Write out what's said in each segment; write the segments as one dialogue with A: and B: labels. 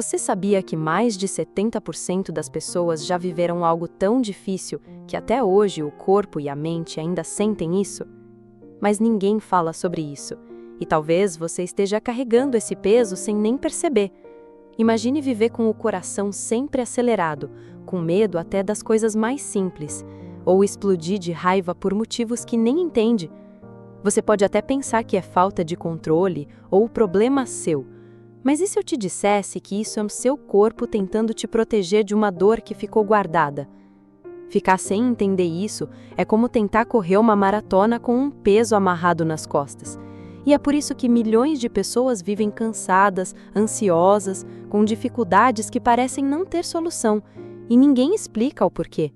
A: Você sabia que mais de 70% das pessoas já viveram algo tão difícil que até hoje o corpo e a mente ainda sentem isso? Mas ninguém fala sobre isso, e talvez você esteja carregando esse peso sem nem perceber. Imagine viver com o coração sempre acelerado, com medo até das coisas mais simples, ou explodir de raiva por motivos que nem entende. Você pode até pensar que é falta de controle ou problema seu. Mas e se eu te dissesse que isso é o seu corpo tentando te proteger de uma dor que ficou guardada? Ficar sem entender isso é como tentar correr uma maratona com um peso amarrado nas costas. E é por isso que milhões de pessoas vivem cansadas, ansiosas, com dificuldades que parecem não ter solução, e ninguém explica o porquê.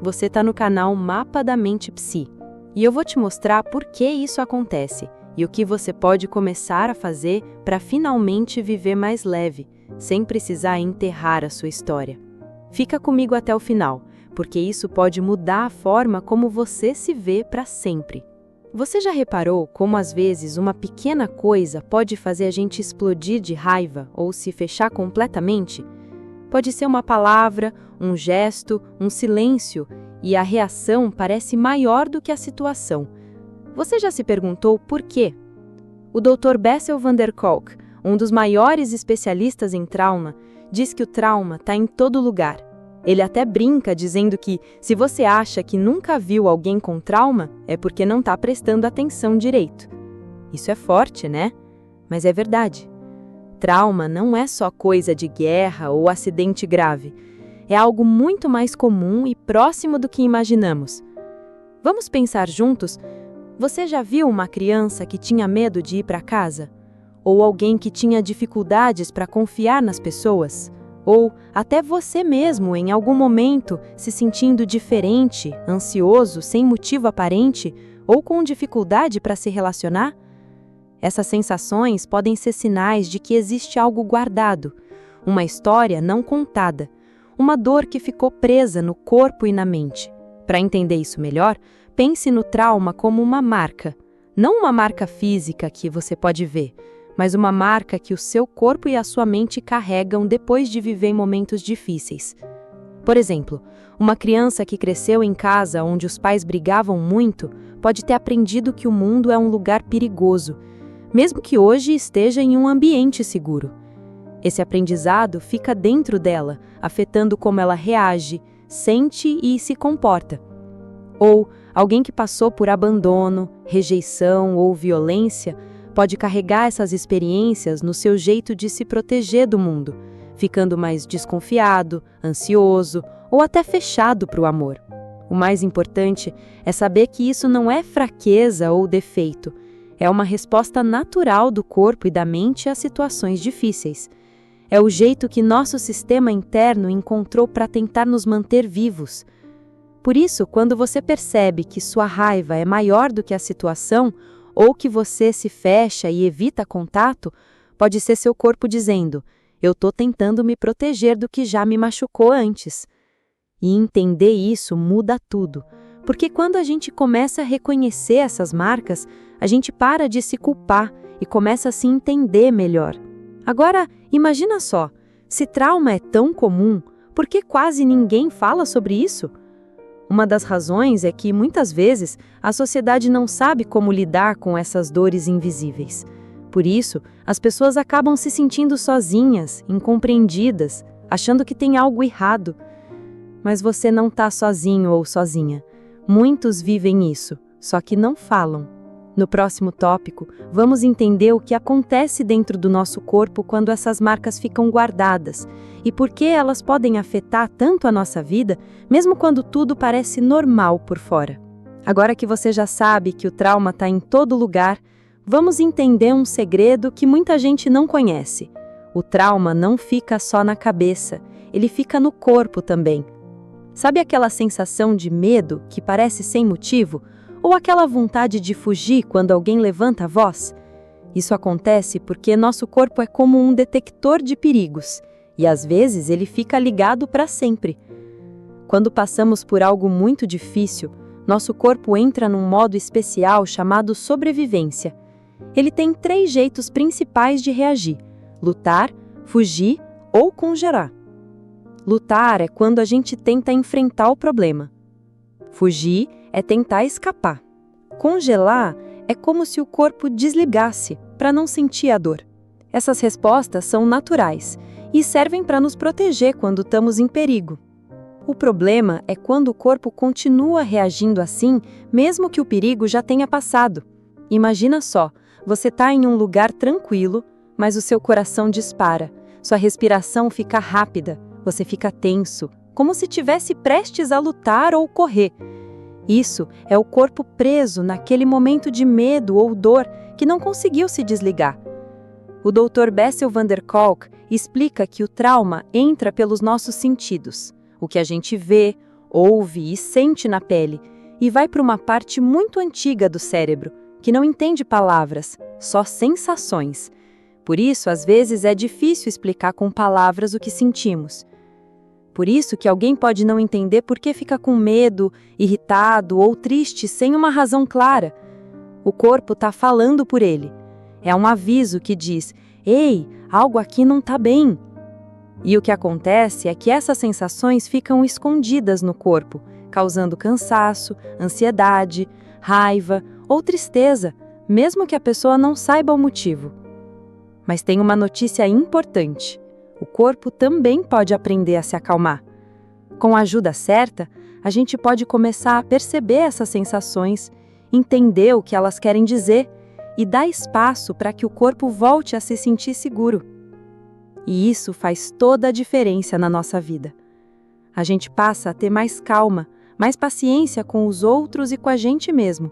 A: Você está no canal Mapa da Mente Psi, e eu vou te mostrar por que isso acontece. E o que você pode começar a fazer para finalmente viver mais leve, sem precisar enterrar a sua história. Fica comigo até o final, porque isso pode mudar a forma como você se vê para sempre. Você já reparou como às vezes uma pequena coisa pode fazer a gente explodir de raiva ou se fechar completamente? Pode ser uma palavra, um gesto, um silêncio, e a reação parece maior do que a situação. Você já se perguntou por quê? O Dr. Bessel van der Kolk, um dos maiores especialistas em trauma, diz que o trauma está em todo lugar. Ele até brinca dizendo que, se você acha que nunca viu alguém com trauma, é porque não está prestando atenção direito. Isso é forte, né? Mas é verdade. Trauma não é só coisa de guerra ou acidente grave. É algo muito mais comum e próximo do que imaginamos. Vamos pensar juntos. Você já viu uma criança que tinha medo de ir para casa? Ou alguém que tinha dificuldades para confiar nas pessoas? Ou até você mesmo, em algum momento, se sentindo diferente, ansioso, sem motivo aparente, ou com dificuldade para se relacionar? Essas sensações podem ser sinais de que existe algo guardado, uma história não contada, uma dor que ficou presa no corpo e na mente. Para entender isso melhor, pense no trauma como uma marca. Não uma marca física que você pode ver, mas uma marca que o seu corpo e a sua mente carregam depois de viver momentos difíceis. Por exemplo, uma criança que cresceu em casa onde os pais brigavam muito pode ter aprendido que o mundo é um lugar perigoso, mesmo que hoje esteja em um ambiente seguro. Esse aprendizado fica dentro dela, afetando como ela reage, sente e se comporta. Ou alguém que passou por abandono, rejeição ou violência pode carregar essas experiências no seu jeito de se proteger do mundo, ficando mais desconfiado, ansioso ou até fechado para o amor. O mais importante é saber que isso não é fraqueza ou defeito, é uma resposta natural do corpo e da mente a situações difíceis. É o jeito que nosso sistema interno encontrou para tentar nos manter vivos. Por isso, quando você percebe que sua raiva é maior do que a situação, ou que você se fecha e evita contato, pode ser seu corpo dizendo: eu estou tentando me proteger do que já me machucou antes. E entender isso muda tudo, porque quando a gente começa a reconhecer essas marcas, a gente para de se culpar e começa a se entender melhor. Agora, imagina só, se trauma é tão comum, por que quase ninguém fala sobre isso? Uma das razões é que, muitas vezes, a sociedade não sabe como lidar com essas dores invisíveis. Por isso, as pessoas acabam se sentindo sozinhas, incompreendidas, achando que tem algo errado. Mas você não está sozinho ou sozinha. Muitos vivem isso, só que não falam. No próximo tópico, vamos entender o que acontece dentro do nosso corpo quando essas marcas ficam guardadas e por que elas podem afetar tanto a nossa vida, mesmo quando tudo parece normal por fora. Agora que você já sabe que o trauma está em todo lugar, vamos entender um segredo que muita gente não conhece. O trauma não fica só na cabeça, ele fica no corpo também. Sabe aquela sensação de medo que parece sem motivo? Ou aquela vontade de fugir quando alguém levanta a voz? Isso acontece porque nosso corpo é como um detector de perigos, e às vezes ele fica ligado para sempre. Quando passamos por algo muito difícil, nosso corpo entra num modo especial chamado sobrevivência. Ele tem 3 jeitos principais de reagir: lutar, fugir ou congelar. Lutar é quando a gente tenta enfrentar o problema. Fugir é tentar escapar. Congelar é como se o corpo desligasse para não sentir a dor. Essas respostas são naturais e servem para nos proteger quando estamos em perigo. O problema é quando o corpo continua reagindo assim, mesmo que o perigo já tenha passado. Imagina só, você está em um lugar tranquilo, mas o seu coração dispara, sua respiração fica rápida, você fica tenso, como se estivesse prestes a lutar ou correr. Isso é o corpo preso naquele momento de medo ou dor que não conseguiu se desligar. O Dr. Bessel van der Kolk explica que o trauma entra pelos nossos sentidos, o que a gente vê, ouve e sente na pele, e vai para uma parte muito antiga do cérebro, que não entende palavras, só sensações. Por isso, às vezes, é difícil explicar com palavras o que sentimos. Por isso que alguém pode não entender por que fica com medo, irritado ou triste sem uma razão clara. O corpo está falando por ele. É um aviso que diz: "Ei, algo aqui não está bem." E o que acontece é que essas sensações ficam escondidas no corpo, causando cansaço, ansiedade, raiva ou tristeza, mesmo que a pessoa não saiba o motivo. Mas tem uma notícia importante. O corpo também pode aprender a se acalmar. Com a ajuda certa, a gente pode começar a perceber essas sensações, entender o que elas querem dizer e dar espaço para que o corpo volte a se sentir seguro. E isso faz toda a diferença na nossa vida. A gente passa a ter mais calma, mais paciência com os outros e com a gente mesmo.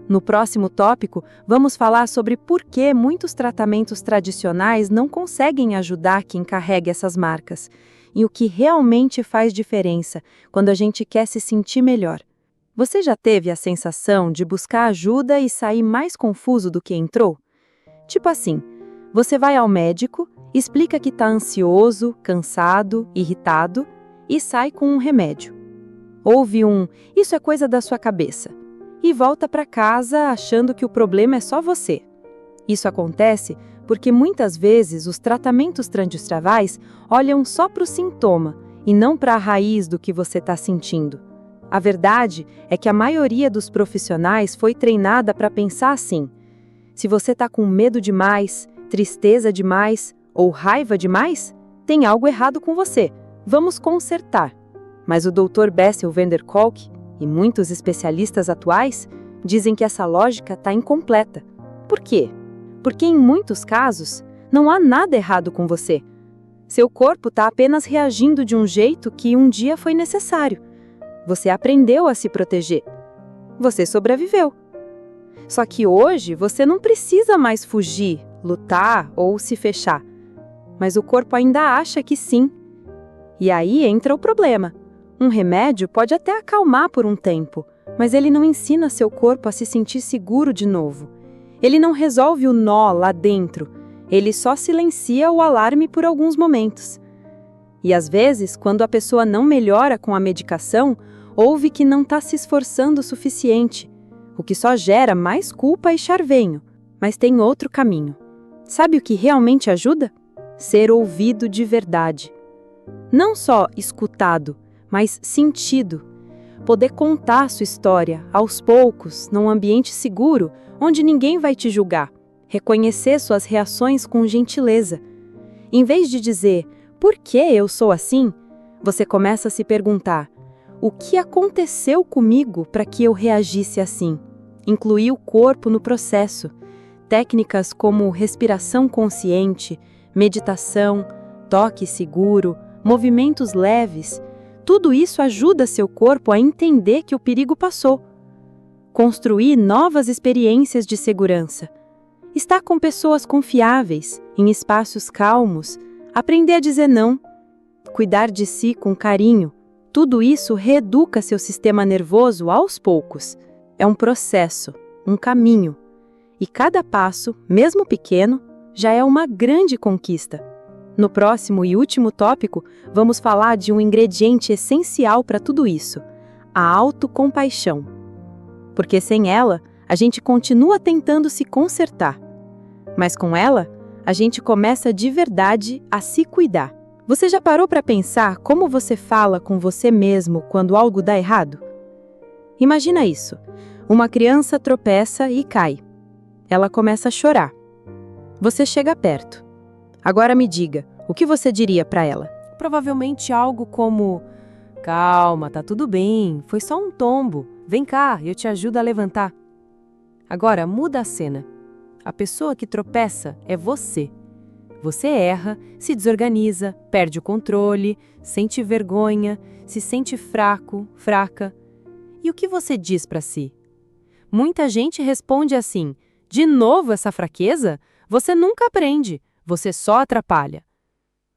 A: No próximo tópico, vamos falar sobre por que muitos tratamentos tradicionais não conseguem ajudar quem carrega essas marcas e o que realmente faz diferença quando a gente quer se sentir melhor. Você já teve a sensação de buscar ajuda e sair mais confuso do que entrou? Tipo assim, você vai ao médico, explica que está ansioso, cansado, irritado e sai com um remédio. Ouve "isso é coisa da sua cabeça" e volta para casa achando que o problema é só você. Isso acontece porque muitas vezes os tratamentos transtravais olham só para o sintoma e não para a raiz do que você está sentindo. A verdade é que a maioria dos profissionais foi treinada para pensar assim: se você está com medo demais, tristeza demais ou raiva demais, tem algo errado com você. Vamos consertar. Mas o Dr. Bessel van der Kolk e muitos especialistas atuais dizem que essa lógica está incompleta. Por quê? Porque em muitos casos não há nada errado com você. Seu corpo está apenas reagindo de um jeito que um dia foi necessário. Você aprendeu a se proteger. Você sobreviveu. Só que hoje você não precisa mais fugir, lutar ou se fechar. Mas o corpo ainda acha que sim. E aí entra o problema. Um remédio pode até acalmar por um tempo, mas ele não ensina seu corpo a se sentir seguro de novo. Ele não resolve o nó lá dentro, ele só silencia o alarme por alguns momentos. E às vezes, quando a pessoa não melhora com a medicação, ouve que não está se esforçando o suficiente, o que só gera mais culpa e charvenho. Mas tem outro caminho. Sabe o que realmente ajuda? Ser ouvido de verdade. Não só escutado, mas sentido. Poder contar sua história, aos poucos, num ambiente seguro, onde ninguém vai te julgar. Reconhecer suas reações com gentileza. Em vez de dizer, "por que eu sou assim?", você começa a se perguntar, "o que aconteceu comigo para que eu reagisse assim?" Incluir o corpo no processo. Técnicas como respiração consciente, meditação, toque seguro, movimentos leves, tudo isso ajuda seu corpo a entender que o perigo passou. Construir novas experiências de segurança. Estar com pessoas confiáveis, em espaços calmos, aprender a dizer não, cuidar de si com carinho, tudo isso reeduca seu sistema nervoso aos poucos. É um processo, um caminho. E cada passo, mesmo pequeno, já é uma grande conquista. No próximo e último tópico, vamos falar de um ingrediente essencial para tudo isso: a autocompaixão. Porque sem ela, a gente continua tentando se consertar. Mas com ela, a gente começa de verdade a se cuidar.
B: Você já parou para pensar como você fala com você mesmo quando algo dá errado? Imagina isso. Uma criança tropeça e cai. Ela começa a chorar. Você chega perto. Agora me diga, o que você diria para ela?
A: Provavelmente algo como: calma, tá tudo bem, foi só um tombo. Vem cá, eu te ajudo a levantar. Agora muda a cena. A pessoa que tropeça é você. Você erra, se desorganiza, perde o controle, sente vergonha, se sente fraco, fraca. E o que você diz para si? Muita gente responde assim: de novo essa fraqueza? Você nunca aprende, você só atrapalha.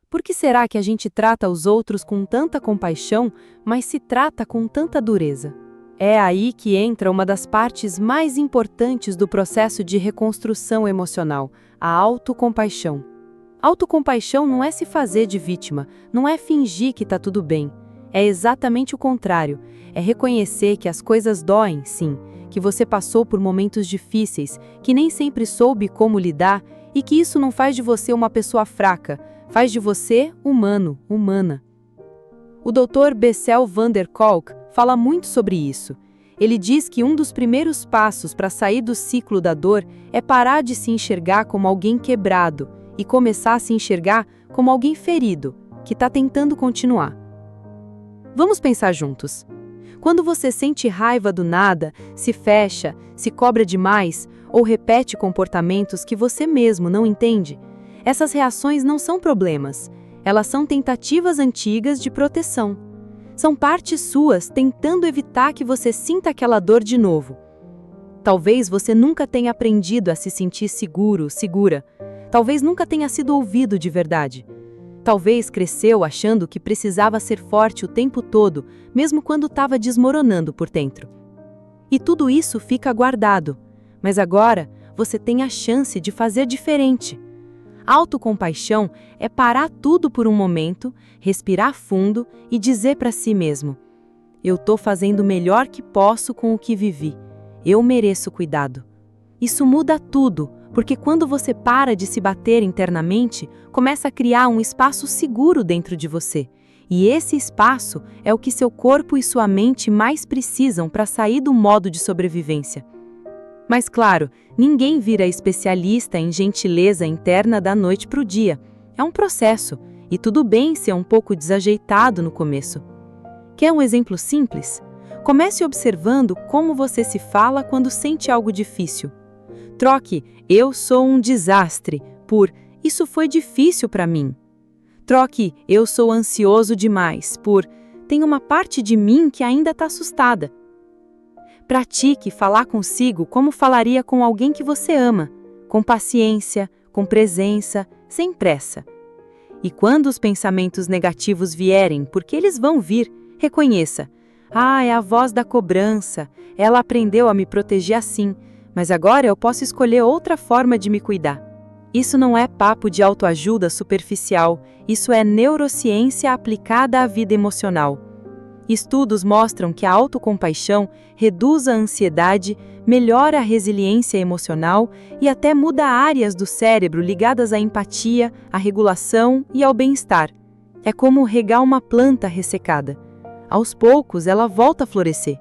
A: Por que será que a gente trata os outros com tanta compaixão, mas se trata com tanta dureza? É aí que entra uma das partes mais importantes do processo de reconstrução emocional, a autocompaixão. Autocompaixão não é se fazer de vítima, não é fingir que está tudo bem. É exatamente o contrário. É reconhecer que as coisas doem, sim, que você passou por momentos difíceis, que nem sempre soube como lidar e que isso não faz de você uma pessoa fraca, faz de você humano, humana. O Dr. Bessel van der Kolk fala muito sobre isso. Ele diz que um dos primeiros passos para sair do ciclo da dor é parar de se enxergar como alguém quebrado e começar a se enxergar como alguém ferido, que está tentando continuar. Vamos pensar juntos. Quando você sente raiva do nada, se fecha, se cobra demais ou repete comportamentos que você mesmo não entende, essas reações não são problemas, elas são tentativas antigas de proteção. São partes suas tentando evitar que você sinta aquela dor de novo. Talvez você nunca tenha aprendido a se sentir seguro, segura. Talvez nunca tenha sido ouvido de verdade. Talvez cresceu achando que precisava ser forte o tempo todo, mesmo quando estava desmoronando por dentro. E tudo isso fica guardado, mas agora você tem a chance de fazer diferente. Autocompaixão é parar tudo por um momento, respirar fundo e dizer para si mesmo: eu estou fazendo o melhor que posso com o que vivi. Eu mereço cuidado. Isso muda tudo, porque quando você para de se bater internamente, começa a criar um espaço seguro dentro de você. E esse espaço é o que seu corpo e sua mente mais precisam para sair do modo de sobrevivência. Mas claro, ninguém vira especialista em gentileza interna da noite para o dia. É um processo, e tudo bem ser um pouco desajeitado no começo. Quer um exemplo simples? Comece observando como você se fala quando sente algo difícil. Troque "eu sou um desastre" por "isso foi difícil para mim". Troque "eu sou ansioso demais" por "tem uma parte de mim que ainda está assustada". Pratique falar consigo como falaria com alguém que você ama, com paciência, com presença, sem pressa. E quando os pensamentos negativos vierem, porque eles vão vir, reconheça: é a voz da cobrança, ela aprendeu a me proteger assim, mas agora eu posso escolher outra forma de me cuidar. Isso não é papo de autoajuda superficial, isso é neurociência aplicada à vida emocional. Estudos mostram que a autocompaixão reduz a ansiedade, melhora a resiliência emocional e até muda áreas do cérebro ligadas à empatia, à regulação e ao bem-estar. É como regar uma planta ressecada. Aos poucos, ela volta a florescer.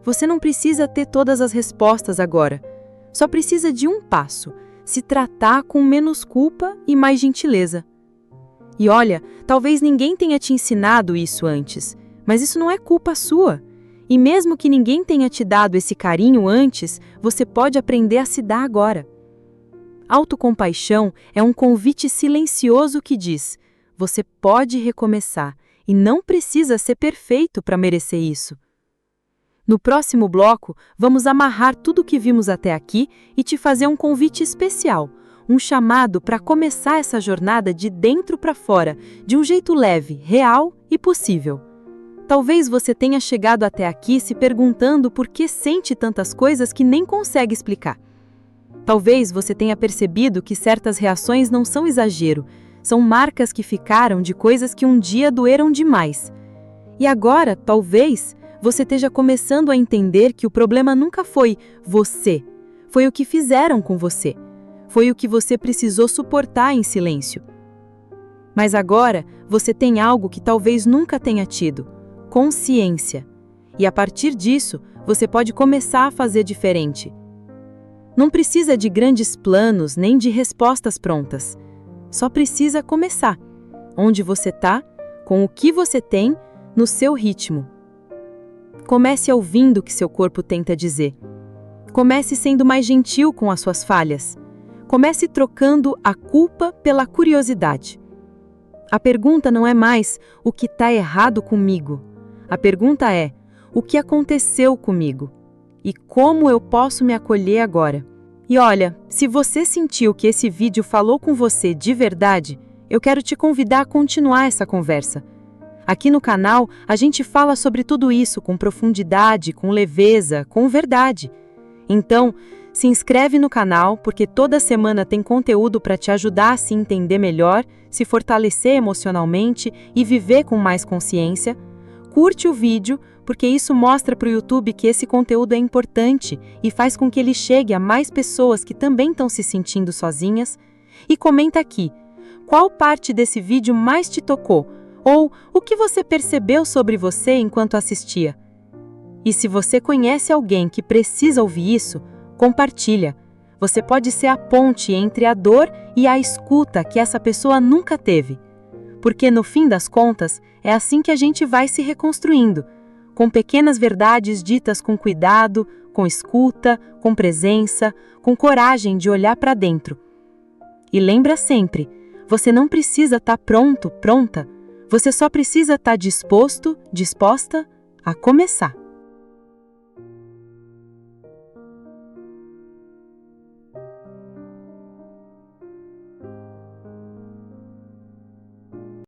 A: Você não precisa ter todas as respostas agora. Só precisa de um passo: se tratar com menos culpa e mais gentileza. E olha, talvez ninguém tenha te ensinado isso antes, mas isso não é culpa sua. E mesmo que ninguém tenha te dado esse carinho antes, você pode aprender a se dar agora. Autocompaixão é um convite silencioso que diz: você pode recomeçar e não precisa ser perfeito para merecer isso. No próximo bloco, vamos amarrar tudo o que vimos até aqui e te fazer um convite especial, um chamado para começar essa jornada de dentro para fora, de um jeito leve, real e possível. Talvez você tenha chegado até aqui se perguntando por que sente tantas coisas que nem consegue explicar. Talvez você tenha percebido que certas reações não são exagero, são marcas que ficaram de coisas que um dia doeram demais. E agora, talvez, você esteja começando a entender que o problema nunca foi você, foi o que fizeram com você, foi o que você precisou suportar em silêncio.
B: Mas agora você tem algo que talvez nunca tenha tido: consciência. E a partir disso, você pode começar a fazer diferente. Não precisa de grandes planos nem de respostas prontas. Só precisa começar. Onde você está, com o que você tem, no seu ritmo. Comece ouvindo o que seu corpo tenta dizer. Comece sendo mais gentil com as suas falhas. Comece trocando a culpa pela curiosidade. A pergunta não é mais o que está errado comigo. A pergunta é o que aconteceu comigo e como eu posso me acolher agora. E olha, se você sentiu que esse vídeo falou com você de verdade, eu quero te convidar a continuar essa conversa. Aqui no canal, a gente fala sobre tudo isso com profundidade, com leveza, com verdade. Então, se inscreve no canal, porque toda semana tem conteúdo para te ajudar a se entender melhor, se fortalecer emocionalmente e viver com mais consciência. Curte o vídeo, porque isso mostra para o YouTube que esse conteúdo é importante e faz com que ele chegue a mais pessoas que também estão se sentindo sozinhas. E comenta aqui, qual parte desse vídeo mais te tocou? Ou o que você percebeu sobre você enquanto assistia? E se você conhece alguém que precisa ouvir isso, compartilha. Você pode ser a ponte entre a dor e a escuta que essa pessoa nunca teve. Porque no fim das contas, é assim que a gente vai se reconstruindo, com pequenas verdades ditas com cuidado, com escuta, com presença, com coragem de olhar para dentro. E lembra sempre, você não precisa estar pronto, pronta. Você só precisa estar disposto, disposta a começar.